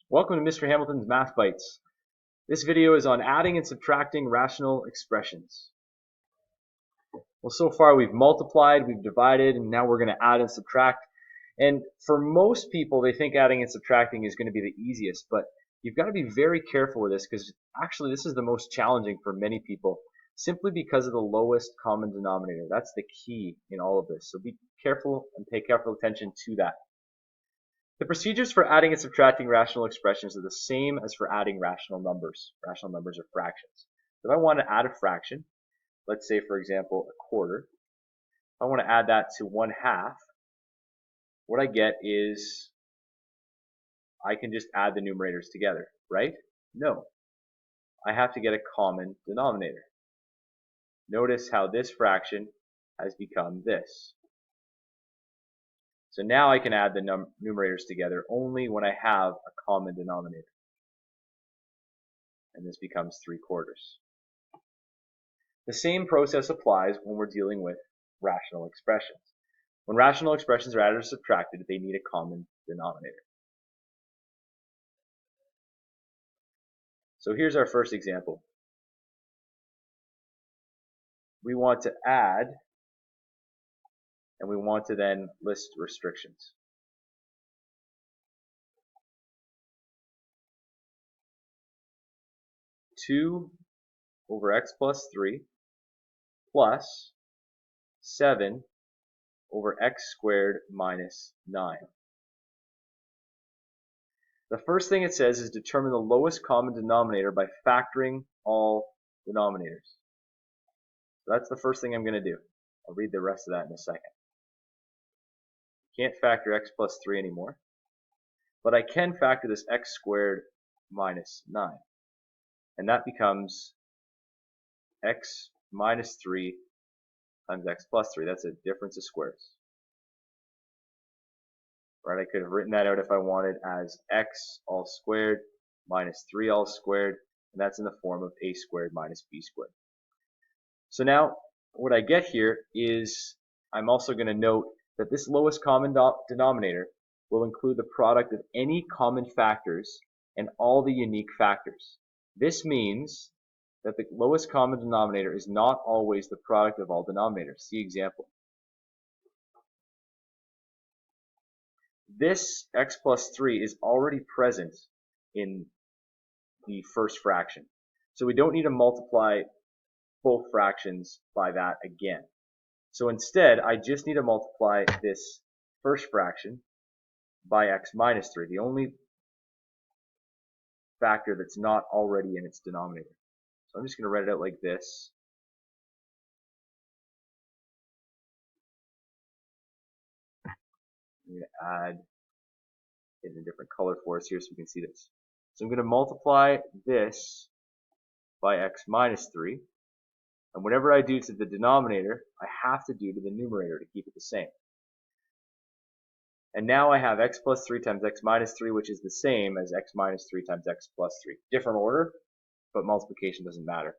Welcome to Mr. Hamilton's Math Bites. This video is on adding and subtracting rational expressions. Well, so far we've multiplied, we've divided, and now we're going to add and subtract. And for most people, they think adding and subtracting is going to be the easiest, but you've got to be very careful with this because actually this is the most challenging for many people simply because of the lowest common denominator. That's the key in all of this. So be careful and pay careful attention to that. The procedures for adding and subtracting rational expressions are the same as for adding rational numbers. Rational numbers are fractions. If I want to add a fraction, let's say for example a quarter, if I want to add that to 1/2, what I get is I can just add the numerators together, right? No. I have to get a common denominator. Notice how this fraction has become this. So now I can add the numerators together only when I have a common denominator. And this becomes 3/4. The same process applies when we're dealing with rational expressions. When rational expressions are added or subtracted, they need a common denominator. So here's our first example. We want to add, and we want to then list restrictions. Two over x plus 3 plus 7 over x squared minus 9. The first thing it says is determine the lowest common denominator by factoring all denominators. So that's the first thing I'm going to do. I'll read the rest of that in a second. Can't factor x plus 3 anymore, but I can factor this x squared minus 9. And that becomes x minus 3 times x plus 3. That's a difference of squares. Right? I could have written that out if I wanted as x all squared minus 3 all squared, and that's in the form of a squared minus b squared. So now what I get here is I'm also going to note that this lowest common denominator will include the product of any common factors and all the unique factors. This means that the lowest common denominator is not always the product of all denominators. See example. This x plus 3 is already present in the first fraction. So we don't need to multiply both fractions by that again. So instead, I just need to multiply this first fraction by x minus 3, the only factor that's not already in its denominator. So I'm just going to write it out like this. I'm going to add it in a different color for us here so we can see this. So I'm going to multiply this by x minus 3. And whatever I do to the denominator, I have to do to the numerator to keep it the same. And now I have x plus 3 times x minus 3, which is the same as x minus 3 times x plus 3. Different order, but multiplication doesn't matter.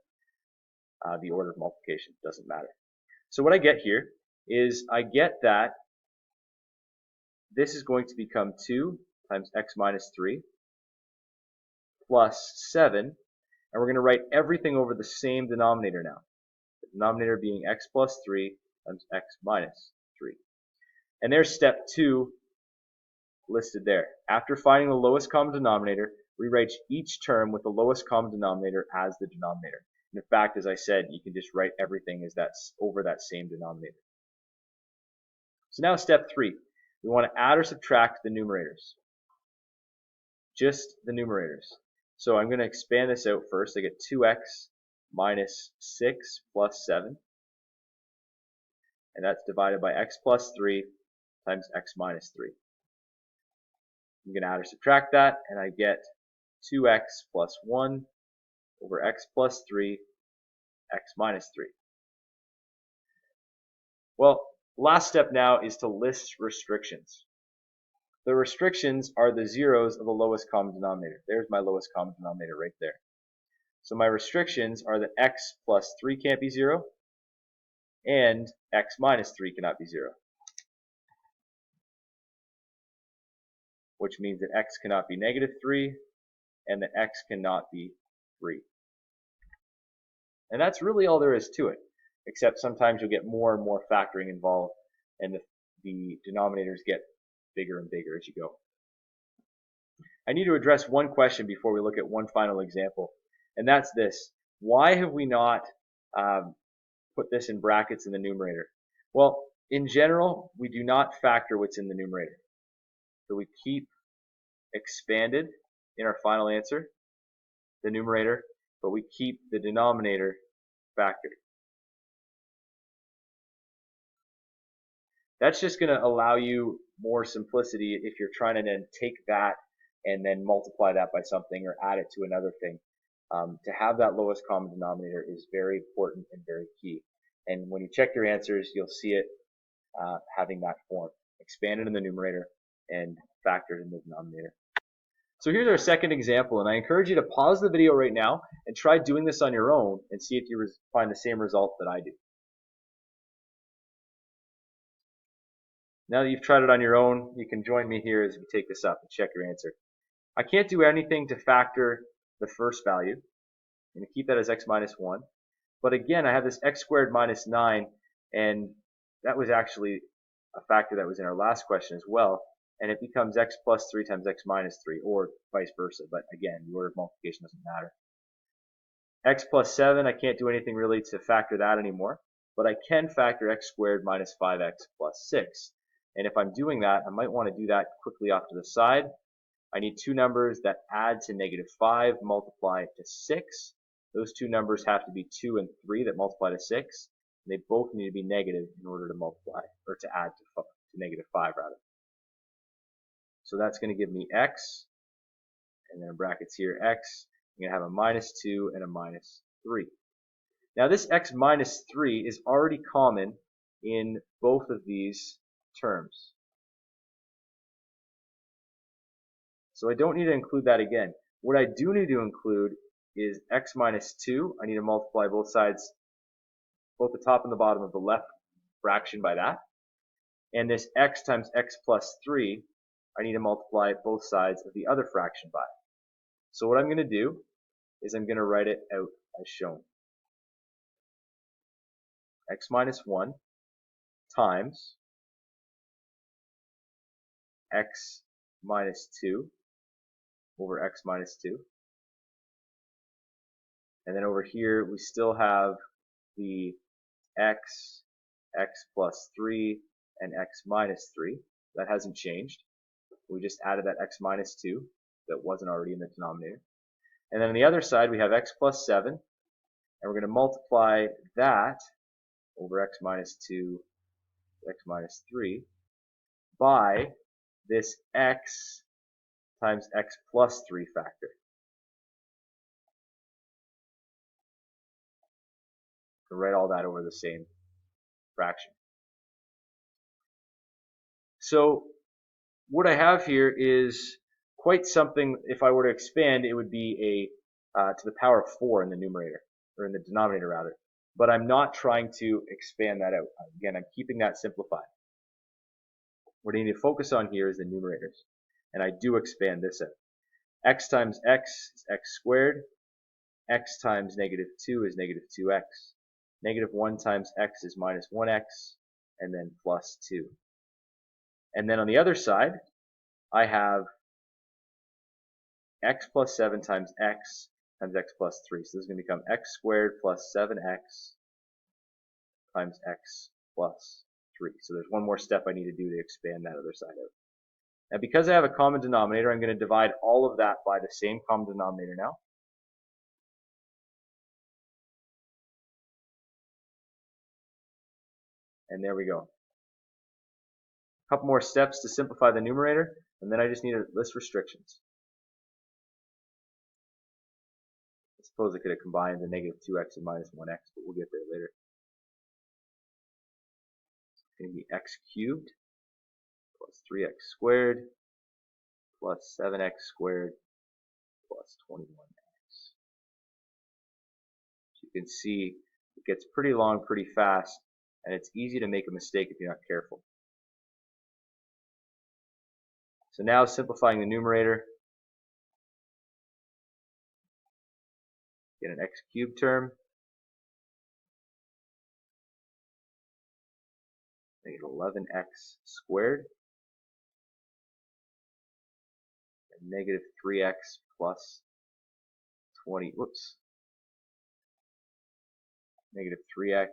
The order of multiplication doesn't matter. So what I get here is I get that this is going to become 2 times x minus 3 plus 7. And we're going to write everything over the same denominator now. The denominator being x plus 3 times x minus 3. And there's step 2 listed there. After finding the lowest common denominator, rewrite each term with the lowest common denominator as the denominator. And in fact, as I said, you can just write everything as that's over that same denominator. So now step 3. We want to add or subtract the numerators. Just the numerators. So I'm going to expand this out first. I get 2x minus 6 plus 7. And that's divided by x plus 3 times x minus 3. I'm going to add or subtract that, and I get 2x plus 1 over x plus 3, x minus 3. Well, last step now is to list restrictions. The restrictions are the zeros of the lowest common denominator. There's my lowest common denominator right there. So my restrictions are that x plus 3 can't be 0, and x minus 3 cannot be 0. which means that x cannot be negative 3 and that x cannot be 3. And that's really all there is to it, except sometimes you'll get more and more factoring involved, and the denominators get bigger and bigger as you go. I need to address one question before we look at one final example, and that's this. Why have we not put this in brackets in the numerator? Well, in general, we do not factor what's in the numerator. So we keep expanded in our final answer, the numerator, but we keep the denominator factored. That's just going to allow you more simplicity if you're trying to then take that and then multiply that by something or add it to another thing. To have that lowest common denominator is very important and very key. And when you check your answers, you'll see it having that form, expanded in the numerator and factored in the denominator. So here's our second example, and I encourage you to pause the video right now and try doing this on your own and see if you find the same result that I do. Now that you've tried it on your own, you can join me here as we take this up and check your answer. I can't do anything to factor the first value. I'm going to keep that as x minus 1. But again, I have this x squared minus 9, and that was actually a factor that was in our last question as well. And it becomes x plus 3 times x minus 3, or vice versa. But again, the order of multiplication doesn't matter. X plus 7, I can't do anything really to factor that anymore. But I can factor x squared minus 5x plus 6. And if I'm doing that, I might want to do that quickly off to the side. I need two numbers that add to negative 5, multiply to 6. Those two numbers have to be 2 and 3 that multiply to 6. And they both need to be negative in order to multiply, or to add to negative 5 rather. So that's going to give me x, and then in brackets here x. I'm going to have a minus 2 and a minus 3. Now this x minus 3 is already common in both of these terms. So I don't need to include that again. What I do need to include is x minus 2. I need to multiply both sides, both the top and the bottom of the left fraction by that. And this x times x plus 3, I need to multiply both sides of the other fraction by. So what I'm going to do is I'm going to write it out as shown. X minus 1 times x minus 2 over x minus 2. And then over here we still have the x, x plus 3, and x minus 3. That hasn't changed. We just added that x minus 2 that wasn't already in the denominator. And then on the other side we have x plus 7, and we're going to multiply that over x minus 2, x minus 3 by this x times x plus 3 factor. To write all that over the same fraction. So what I have here is quite something. If I were to expand, it would be a to the power of 4 in the numerator, or in the denominator rather. But I'm not trying to expand that out. Again, I'm keeping that simplified. What I need to focus on here is the numerators. And I do expand this out. X times x is x squared. X times negative 2 is negative 2x. Negative 1 times x is minus 1x, and then plus 2. And then on the other side, I have x plus 7 times x plus 3. So this is going to become x squared plus 7x times x plus 3. So there's one more step I need to do to expand that other side out. Now because I have a common denominator, I'm going to divide all of that by the same common denominator now. And there we go. A couple more steps to simplify the numerator, and then I just need to list restrictions. I suppose I could have combined the negative 2x and minus 1x, but we'll get there later. It's going to be x cubed plus 3x squared plus 7x squared plus 21x. As you can see, it gets pretty long pretty fast, and it's easy to make a mistake if you're not careful. So now simplifying the numerator, get an x cubed term, negative 11x squared, and negative 3x plus 20, negative 3x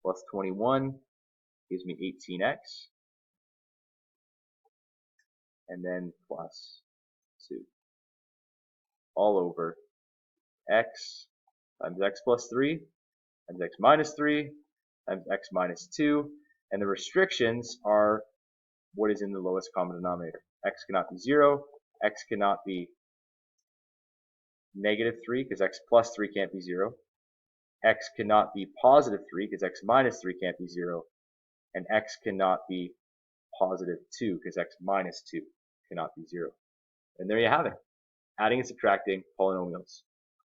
plus 21 gives me 18x, and then plus 2, all over x times x plus 3 times x minus 3 times x minus 2, and the restrictions are what is in the lowest common denominator. X cannot be 0, x cannot be negative 3 because x plus 3 can't be 0, x cannot be positive 3 because x minus 3 can't be 0, and x cannot be positive 2 because x minus 2 cannot be 0. And there you have it, adding and subtracting polynomials.